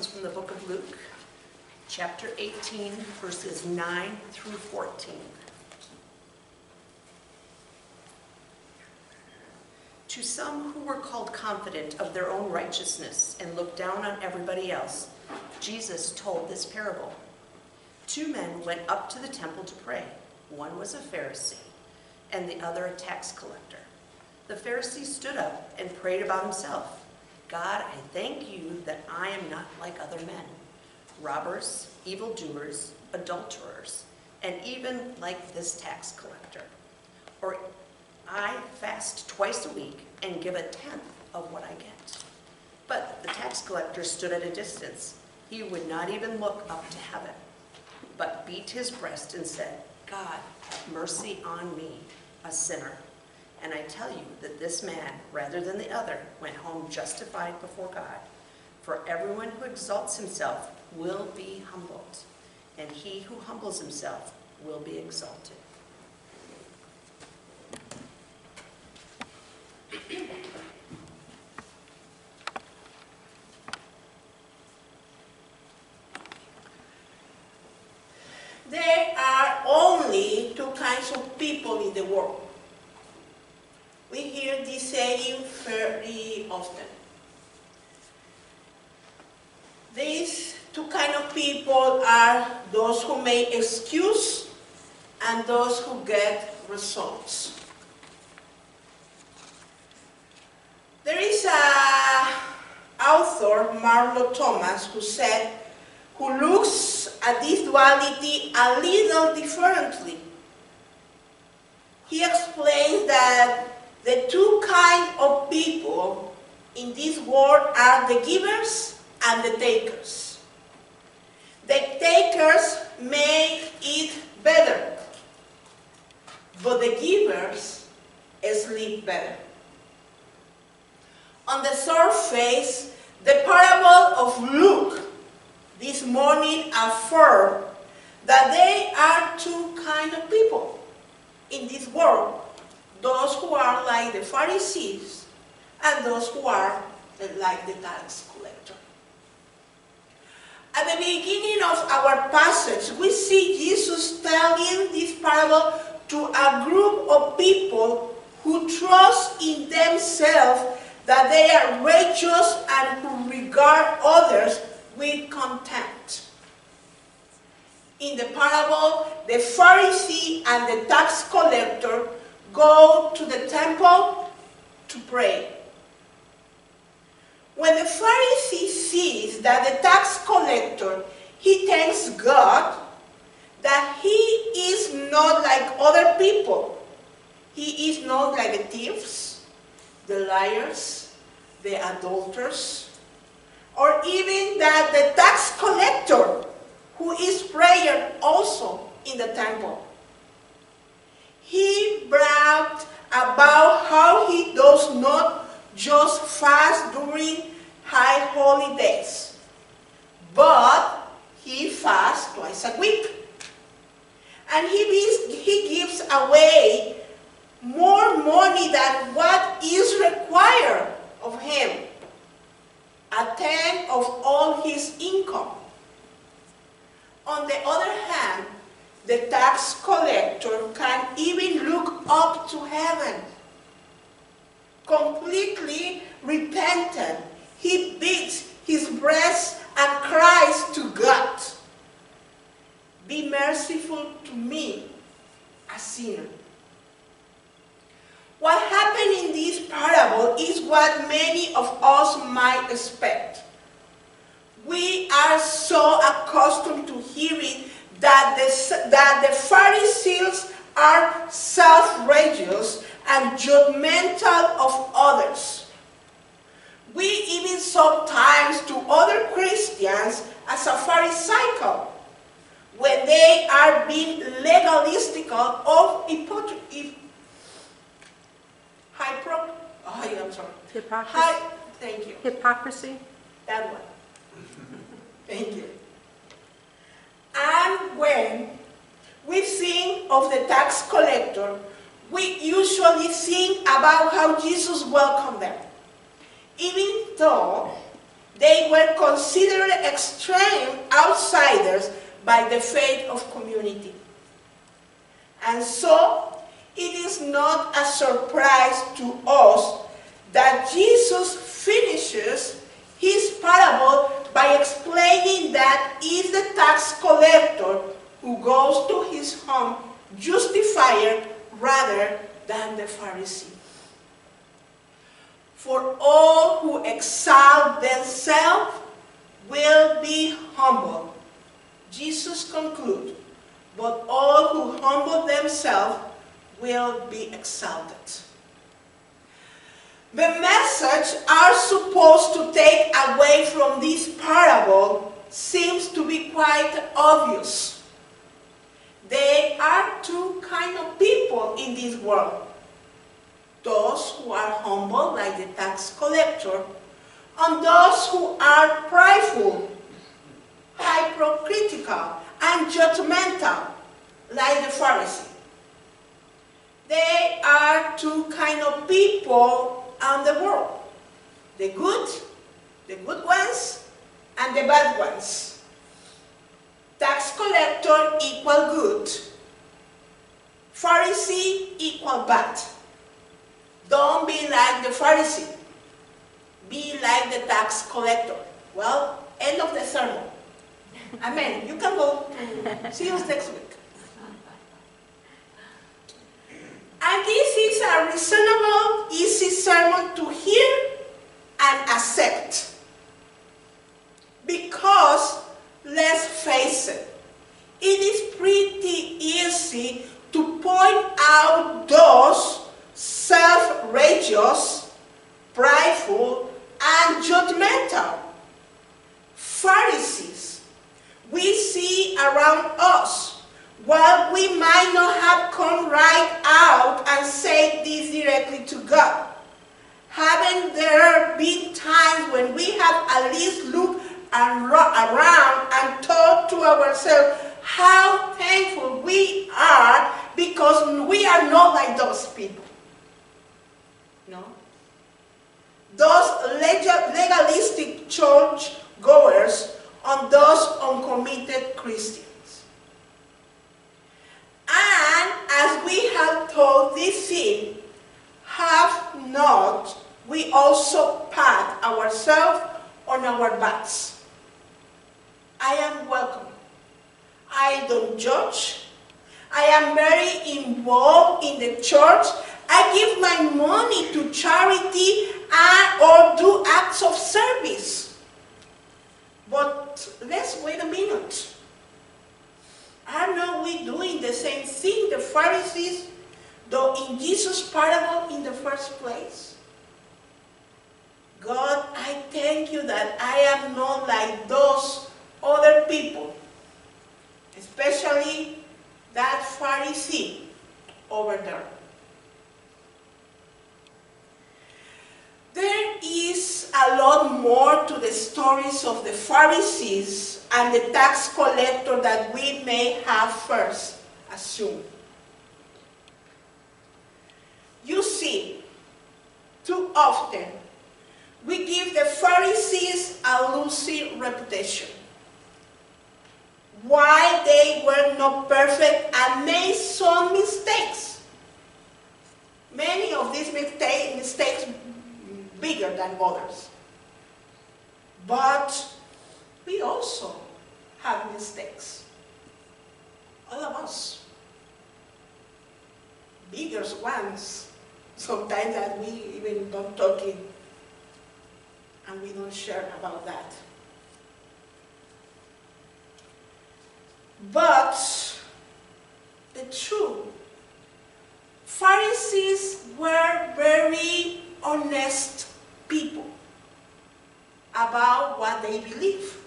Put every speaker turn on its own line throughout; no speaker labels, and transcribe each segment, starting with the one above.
comes from the book of Luke, chapter 18, verses 9 through 14. To some who were called confident of their own righteousness and looked down on everybody else, Jesus told this parable. 2 men went up to the temple to pray. One was a Pharisee, and the other a tax collector. The Pharisee stood up and prayed about himself. God, I thank you that I am not like other men, robbers, evildoers, adulterers, and even like this tax collector. Or I fast twice a week and give a tenth of what I get. But the tax collector stood at a distance. He would not even look up to heaven, but beat his breast and said, God, have mercy on me, a sinner. And I tell you that this man, rather than the other, went home justified before God. For everyone who exalts himself will be humbled, and he who humbles himself will be exalted.
There are only 2 kinds of people in the world. We hear this saying very often. These 2 kinds of people are those who make excuse and those who get results. There is an author, Marlo Thomas, who looks at this duality a little differently. He explains that the 2 kinds of people in this world are the givers and the takers. The takers make it better, but the givers sleep better. On the surface, the parable of Luke this morning affirms that there are 2 kinds of people in this world. Those who are like the Pharisees and those who are like the tax collector. At the beginning of our passage, we see Jesus telling this parable to a group of people who trust in themselves that they are righteous and who regard others with contempt. In the parable, the Pharisee and the tax collector go to the temple to pray. When the Pharisee sees that the tax collector, he thanks God that he is not like other people. He is not like the thieves, the liars, the adulterers, or even that the tax collector who is praying also in the temple. He bragged about how he does not just fast during high holidays, but he fasts twice a week. And he gives away more money than what is required of him, a tenth of all his income. On the other hand, the tax collector can even look up to heaven. Completely repentant, he beats his breast and cries to God, "Be merciful to me, a sinner." What happened in this parable is what many of us might expect. We are so accustomed to hearing that the Pharisees are self-righteous and judgmental of others. We even sometimes to other Christians as a Pharisaical when they are being legalistical of hypocrisy. Thank you.
Hypocrisy?
That one. Thank you. And when we think of the tax collector, we usually think about how Jesus welcomed them. Even though They were considered extreme outsiders by the faith of community. And so, it is not a surprise to us that Jesus finishes his parable by explaining that it's the tax collector who goes to his home justified rather than the Pharisee. For all who exalt themselves will be humbled. Jesus concludes, but all who humble themselves will be exalted. The message are supposed to take away from this parable seems to be quite obvious. There are two kinds of people in this world. Those who are humble, like the tax collector, and those who are prideful, hypocritical, and judgmental, like the Pharisee. There are two kinds of people in the world. The good ones, and the bad ones. Tax collector equal good. Pharisee equal bad. Don't be like the Pharisee. Be like the tax collector. Well, end of the sermon. Amen. You can go. See you next week. And this is a reasonable, easy sermon to hear and accept. Because, let's face it, it is pretty easy to point out those self-righteous, prideful, and judgmental Pharisees we see around us. While we might not have come right out and said this directly to God, haven't there been times when we have at least looked around and thought to ourselves how thankful we are because we are not like those people? No? Those legalistic church goers and those uncommitted Christians. And as we have told this scene, have not we also pat ourselves on our backs? I am welcome. I don't judge. I am very involved in the church. I give my money to charity or do acts of service. But let's wait a minute. Are not we doing the same thing the Pharisees, though in Jesus' parable in the first place? God, I thank you that I am not like those other people, especially that Pharisee over there. There is a lot more to the stories of the Pharisees and the tax collector that we may have first assumed. You see, too often, we give the Pharisees a lousy reputation. Why they were not perfect and made some mistakes. Many of these mistakes bigger than others. But we also have mistakes. All of us. Bigger ones. Sometimes that we even don't talk in. And we don't share about that. But the truth, Pharisees were very honest people about what they believe.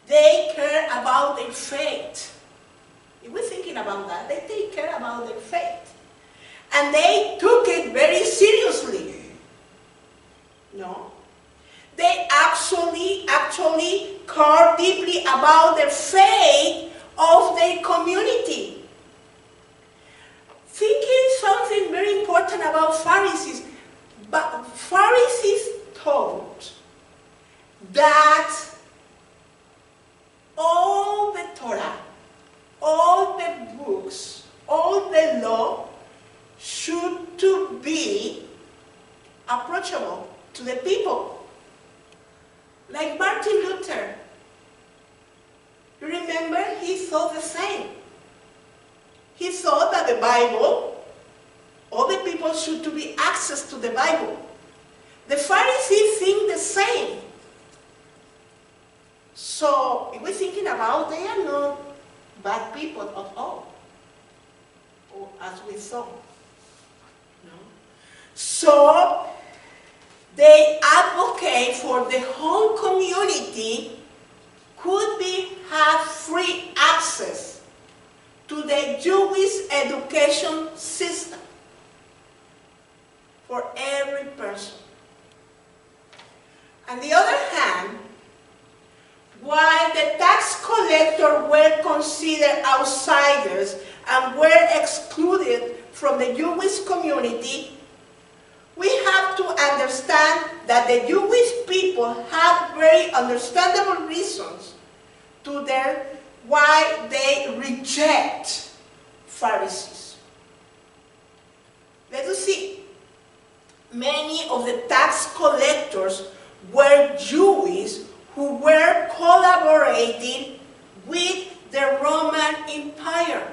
They care about their faith. If we're thinking about that, they take care about their faith. And they took it very seriously. No. They actually care deeply about the faith of their community. Thinking something very important about Pharisees, but Pharisees thought that all the Torah, all the books, all the law should to be approachable to the people. Like Martin Luther. You remember, he thought the same. He thought that the Bible, all the people should to be access to the Bible. The Pharisees think the same. So, if we're thinking about, they are not bad people at all, or as we thought. No? So, they advocate for the whole community could have free access to the Jewish education system for every person. On the other hand, while the tax collectors were considered outsiders and were excluded from the Jewish community, we have to understand that the Jewish people had very understandable reasons to why they reject Pharisees. Let us see. Many of the tax collectors were Jewish who were collaborating with the Roman Empire.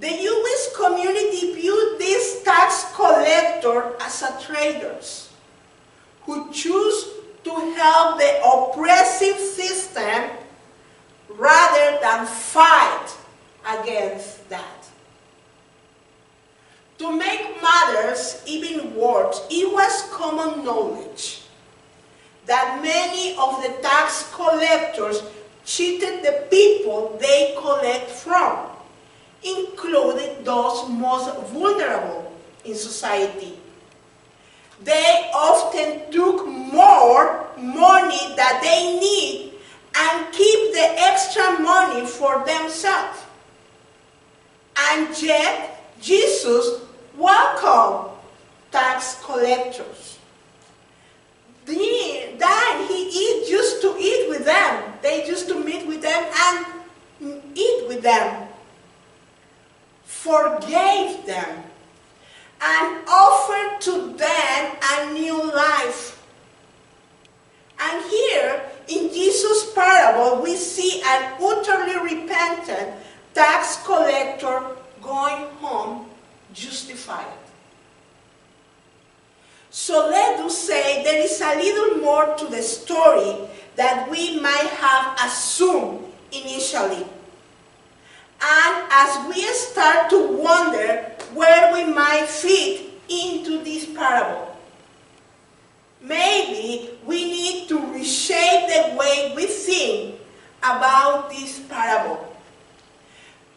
The Jewish community viewed these tax collectors as traitors who choose to help the oppressive system rather than fight against that. To make matters even worse, it was common knowledge that many of the tax collectors cheated the people they collect from, including those most vulnerable in society. They often took more money than they need and keep the extra money for themselves. And yet, Jesus welcomed tax collectors. Then he used to eat with them. They used to meet with them and eat with them, forgave them, and offered to them a new life. And here, in Jesus' parable, we see an utterly repentant tax collector going home justified. So let us say there is a little more to the story that we might have assumed initially. And as we start to wonder where we might fit into this parable, maybe we need to reshape the way we think about this parable.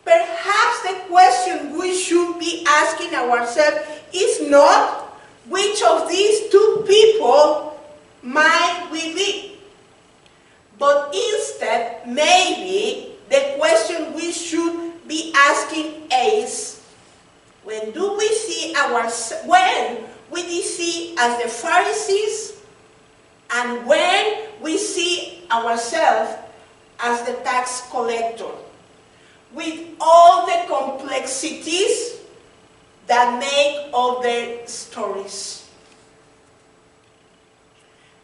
Perhaps the question we should be asking ourselves is not which of these two people might we be, but instead maybe the question we should be asking is, when we see as the Pharisees, and when we see ourselves as the tax collector, with all the complexities that make of their stories.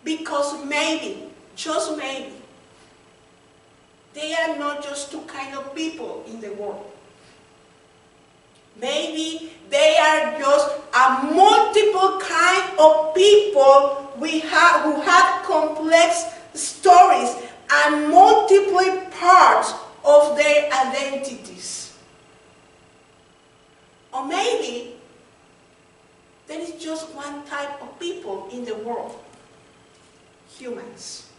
Because maybe, just maybe, they are not just two kinds of people in the world. Maybe they are just a multiple kind of people who have complex stories and multiple parts of their identities. Or maybe there is just one type of people in the world, humans.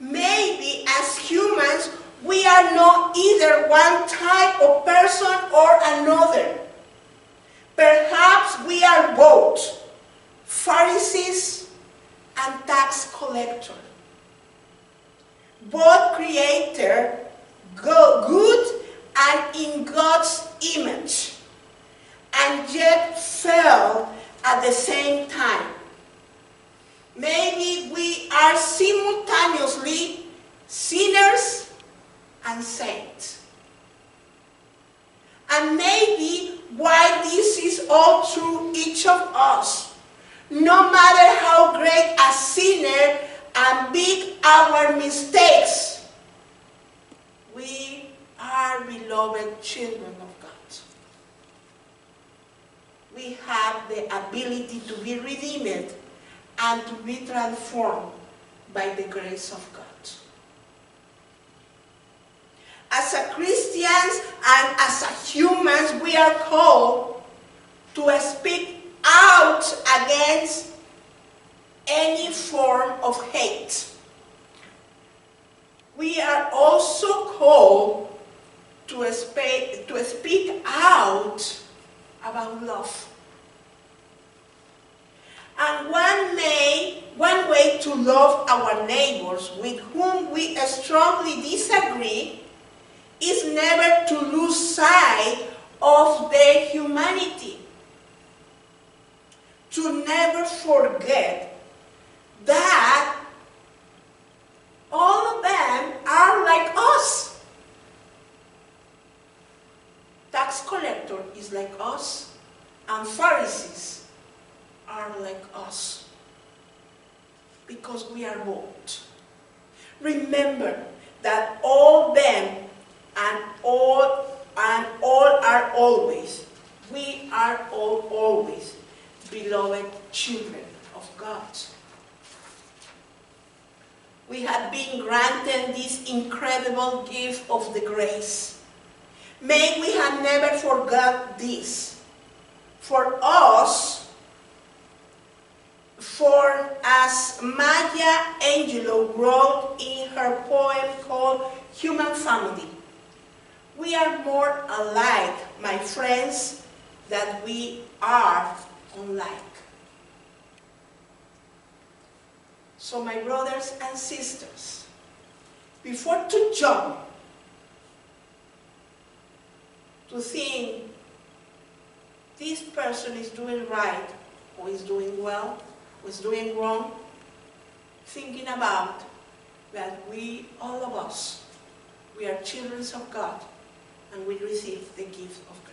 Maybe as humans, we are not either one type of person or another. Perhaps we are both Pharisees and tax collector. Both created good and in God's image, and yet fell at the same time. maybe we are simultaneously sinners and saints. And maybe while this is all true each of us, no matter how great a sinner and big our mistakes, we are beloved children of God. We have the ability to be redeemed and to be transformed by the grace of God. As a Christians and as a humans, we are called to speak out against any form of hate. We are also called to speak out about love. And one way to love our neighbors with whom we strongly disagree is never to lose sight of their humanity. To never forget that all of them are like us. Tax collector is like us, and Pharisees are like us, because we are both. Remember that all them and all are always, we are all always beloved children of God. We have been granted this incredible gift of the grace. May we have never forgot this. For us, for as Maya Angelou wrote in her poem called Human Family, we are more alike, my friends, than we are unlike. So my brothers and sisters, before to jump to think this person is doing right, or is doing well, or is doing wrong, thinking about that we, all of us, we are children of God, and we receive the gift of God.